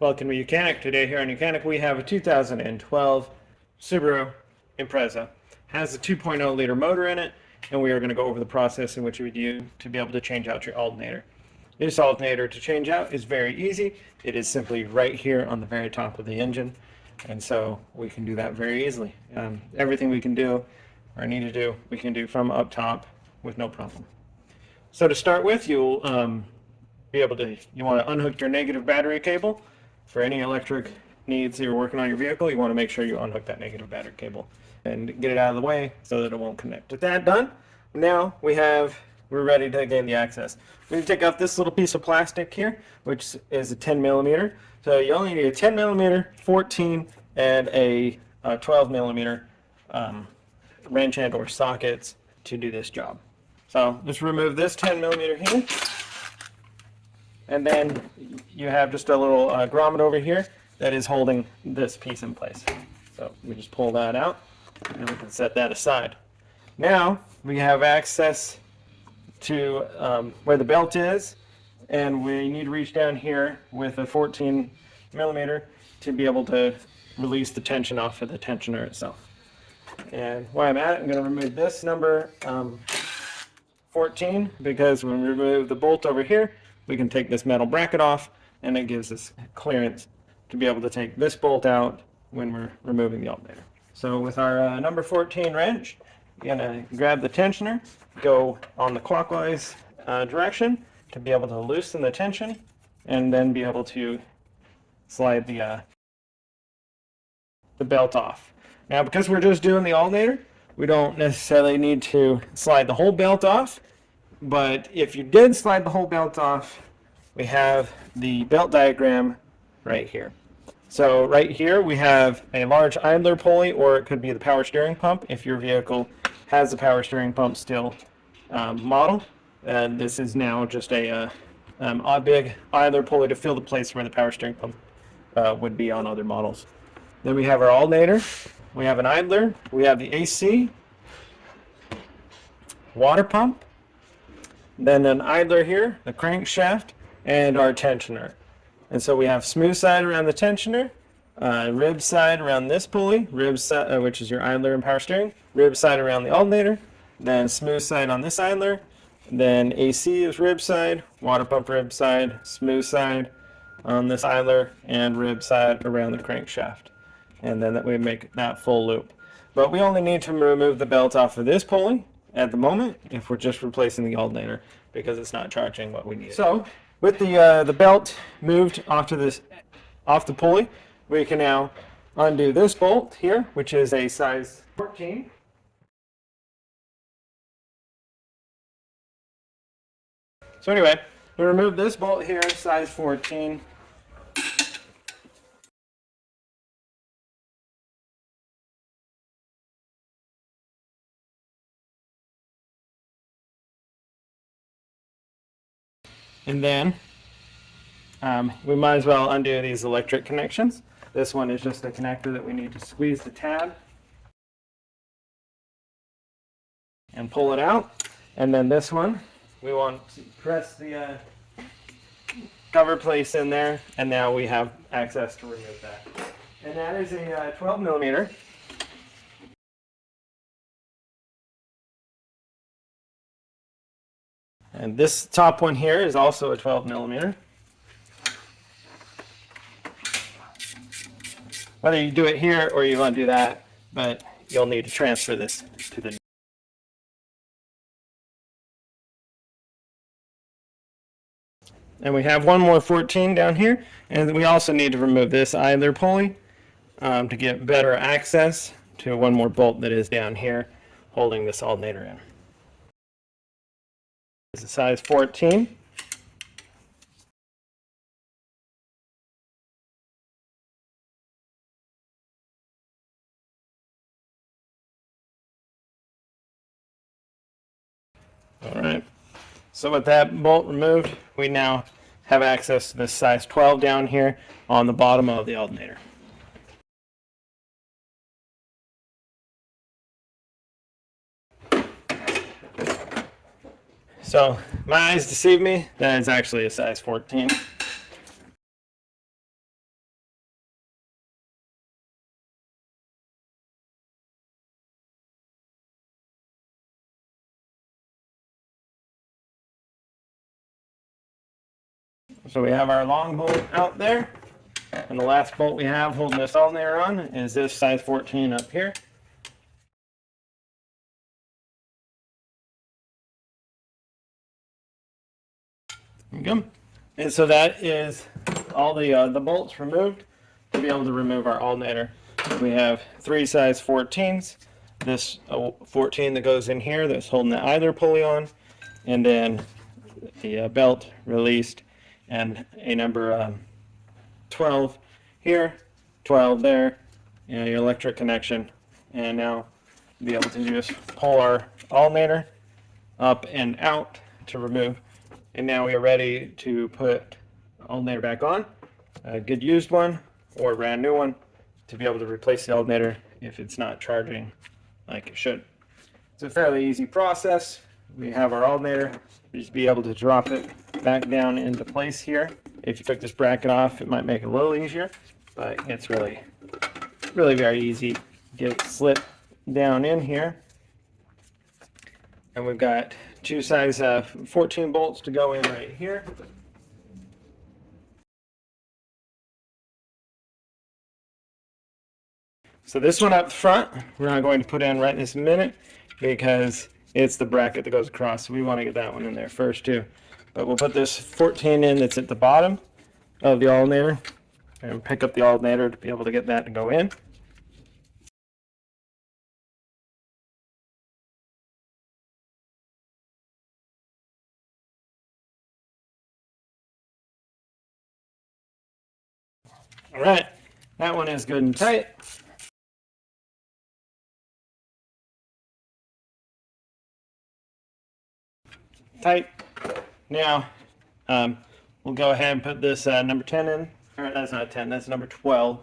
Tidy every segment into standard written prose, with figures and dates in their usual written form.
Welcome to YOUCANIC. Today here on YOUCANIC we have a 2012 Subaru Impreza. Has a 2.0 liter motor in it, and we are going to go over the process in which you would use to be able to change out your alternator. This alternator to change out is very easy. It is simply right here on the very top of the engine, and so we can do that very easily. Everything we can do or need to do, we can do from up top with no problem. So to start with, you'll you want to unhook your negative battery cable. For any electric needs that you're working on your vehicle, you want to make sure you unhook that negative battery cable and get it out of the way so that it won't connect. With that done, now we're ready to gain the access. We need to take off this little piece of plastic here, which is a 10 millimeter. So you only need a 10 millimeter, 14, and a 12 millimeter wrench and or sockets to do this job. So just remove this 10 millimeter here. And then you have just a little grommet over here that is holding this piece in place. So we just pull that out and we can set that aside. Now we have access to where the belt is, and we need to reach down here with a 14 millimeter to be able to release the tension off of the tensioner itself. And while I'm at it, I'm going to remove this number 14, because when we remove the bolt over here, we can take this metal bracket off, and it gives us clearance to be able to take this bolt out when we're removing the alternator. So with our number 14 wrench, you're going to grab the tensioner, go on the clockwise direction to be able to loosen the tension, and then be able to slide the belt off. Now, because we're just doing the alternator, we don't necessarily need to slide the whole belt off. But if you did slide the whole belt off, we have the belt diagram right here. So right here we have a large idler pulley, or it could be the power steering pump if your vehicle has the power steering pump still model. And this is now just a big idler pulley to fill the place where the power steering pump would be on other models. Then we have our alternator. We have an idler. We have the AC, water pump, then an idler here, the crankshaft, and our tensioner. And so we have smooth side around the tensioner, rib side around this pulley, rib side, which is your idler and power steering, rib side around the alternator, then smooth side on this idler, then AC is rib side, water pump rib side, smooth side on this idler, and rib side around the crankshaft. And then that we make that full loop. But we only need to remove the belt off of this pulley at the moment if we're just replacing the alternator, because it's not charging what we need. So with the belt moved off the pulley, we can now undo this bolt here, which is a size 14. So anyway, we remove this bolt here, size 14. And then we might as well undo these electric connections. This one is just a connector that we need to squeeze the tab and pull it out. And then this one, we want to press the cover place in there, and now we have access to remove that. And that is a 12 millimeter. And this top one here is also a 12 millimeter. Whether you do it here or you undo that, but you'll need to transfer this to the. And we have one more 14 down here, and we also need to remove this idler pulley to get better access to one more bolt that is down here holding this alternator in. It's a size 14. All right. So with that bolt removed, we now have access to this size 12 down here on the bottom of the alternator. So my eyes deceive me. That is actually a size 14. So we have our long bolt out there, and the last bolt we have holding this alternator on is this size 14 up here. There we go. And so that is all the bolts removed to be able to remove our alternator. We have 3 size 14s. This 14 that goes in here that's holding the idler pulley on, and then the belt released, and a number 12 here, 12 there, and your electric connection. And now be able to just pull our alternator up and out to remove. And now we are ready to put the alternator back on, a good used one or a brand new one, to be able to replace the alternator if it's not charging like it should. It's a fairly easy process. We have our alternator. Just be able to drop it back down into place here. If you took this bracket off, it might make it a little easier, but it's really very easy. Get it slipped down in here. And we've got 2 size 14 bolts to go in right here. So this one up front, we're not going to put in right this minute because it's the bracket that goes across. So we want to get that one in there first too. But we'll put this 14 in that's at the bottom of the alternator and pick up the alternator to be able to get that to go in. All right, that one is good and tight. Now, we'll go ahead and put this number 10 in. Or that's not 10, that's number 12.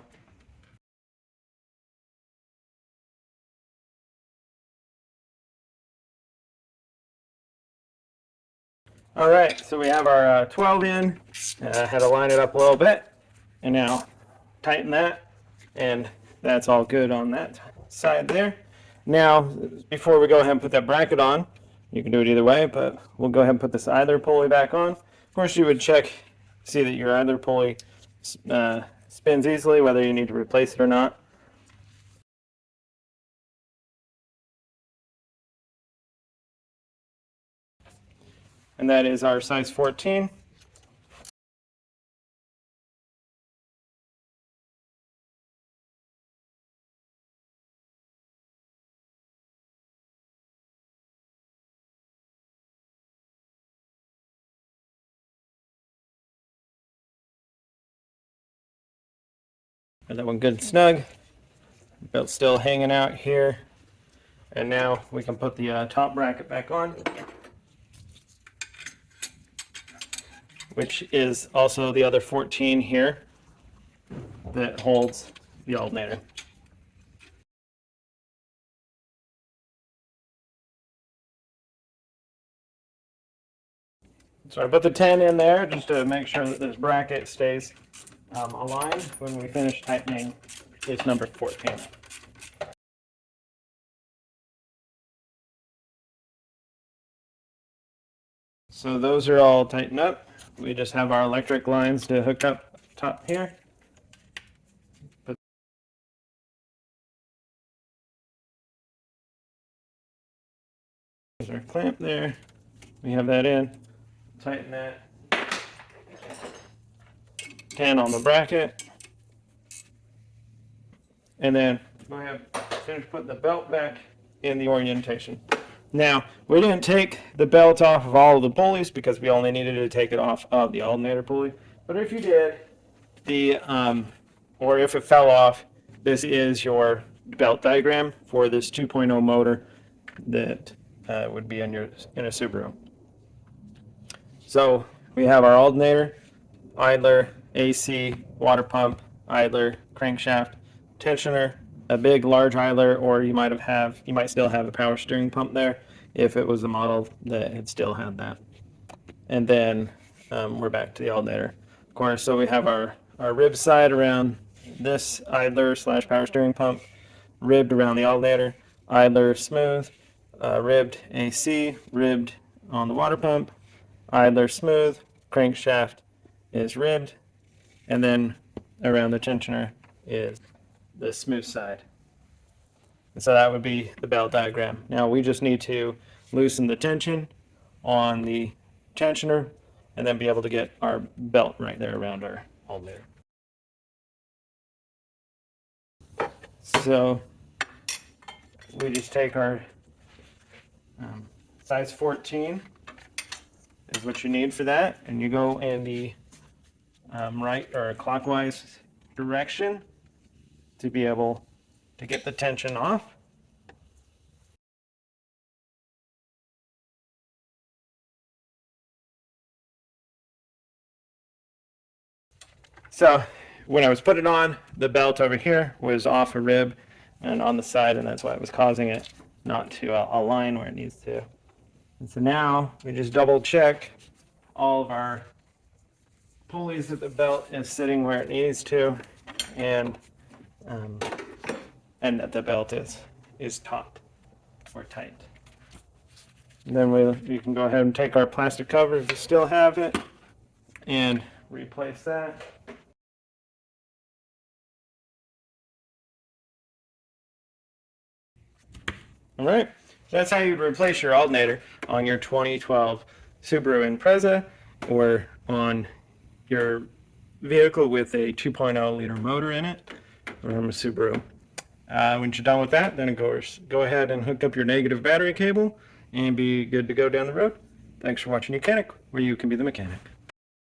All right, so we have our 12 in. Had to line it up a little bit, and now tighten that, and that's all good on that side there. Now, before we go ahead and put that bracket on, you can do it either way, but we'll go ahead and put this idler pulley back on. Of course, you would check, see that your idler pulley spins easily, whether you need to replace it or not. And that is our size 14. Got that one good and snug. Belt still hanging out here. And now we can put the top bracket back on, which is also the other 14 here that holds the alternator. So I put the 10 in there just to make sure that this bracket stays aligned when we finish tightening this number 14. So those are all tightened up. We just have our electric lines to hook up top here. There's our clamp there. We have that in. Tighten that. 10 on the bracket. And then we have finished putting the belt back in the orientation. Now, we didn't take the belt off of all of the pulleys because we only needed to take it off of the alternator pulley. But if you did, or if it fell off, this is your belt diagram for this 2.0 motor that would be in a Subaru. So we have our alternator, idler, AC, water pump, idler, crankshaft, tensioner, a big large idler, or you might still have a power steering pump there if it was a model that had still had that. And then we're back to the alternator. Of course, so we have our rib side around this idler / power steering pump, ribbed around the alternator, idler smooth, ribbed AC, ribbed on the water pump, idler smooth, crankshaft, is ribbed, and then around the tensioner is the smooth side. And so that would be the belt diagram. Now we just need to loosen the tension on the tensioner and then be able to get our belt right there around our alternator. So we just take our size 14 is what you need for that, and you go in the right or clockwise direction to be able to get the tension off. So when I was putting it on, the belt over here was off a rib and on the side, and that's why it was causing it not to align where it needs to. And so now we just double check all of our pulleys that the belt is sitting where it needs to, and that the belt is taut or tight. And then we can go ahead and take our plastic cover if you still have it and replace that. All right, that's how you'd replace your alternator on your 2012 Subaru Impreza or on your vehicle with a 2.0 liter motor in it from a Subaru. When you're done with that, then of course, go ahead and hook up your negative battery cable and be good to go down the road. Thanks for watching YOUCANIC, where you can be the mechanic.